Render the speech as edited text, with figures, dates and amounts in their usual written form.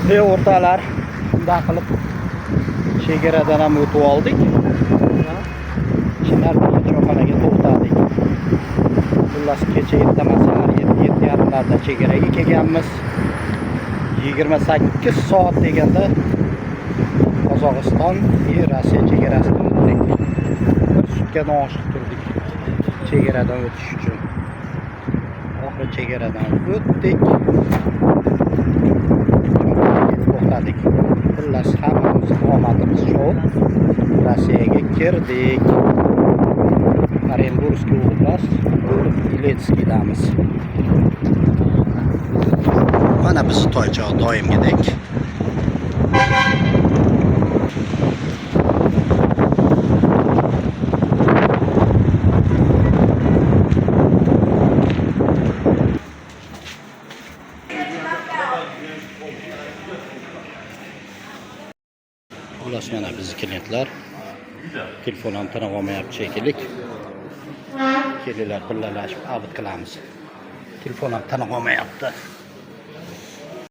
O'rtalar bunday qilib chegaradan ham o'tib oldik. Chinardan choyxonaga to'xtadik. Xullas kecha ertamasalar 7:30larda chegaraga kelganmiz. 28 soat deganda Qozog'iston va Rossiya chegarasidan o'tdik. Bir sutkadan oshiq turdik chegaradan o'tish uchun. Oxiri chegaradan o'tdik. To'xtadik. Xullas hammamiz omadimiz shu. Rossiyaga kirdik. Orenburgskiy oblast, Iletskiydamiz. Mana biz toycha doimgidek. Xullas mana biz klientlar telefon ham tiniq olmayapti shekilli. Kelinglar birgalashib abid qilamiz. Telefon ham tiniq olmayapti.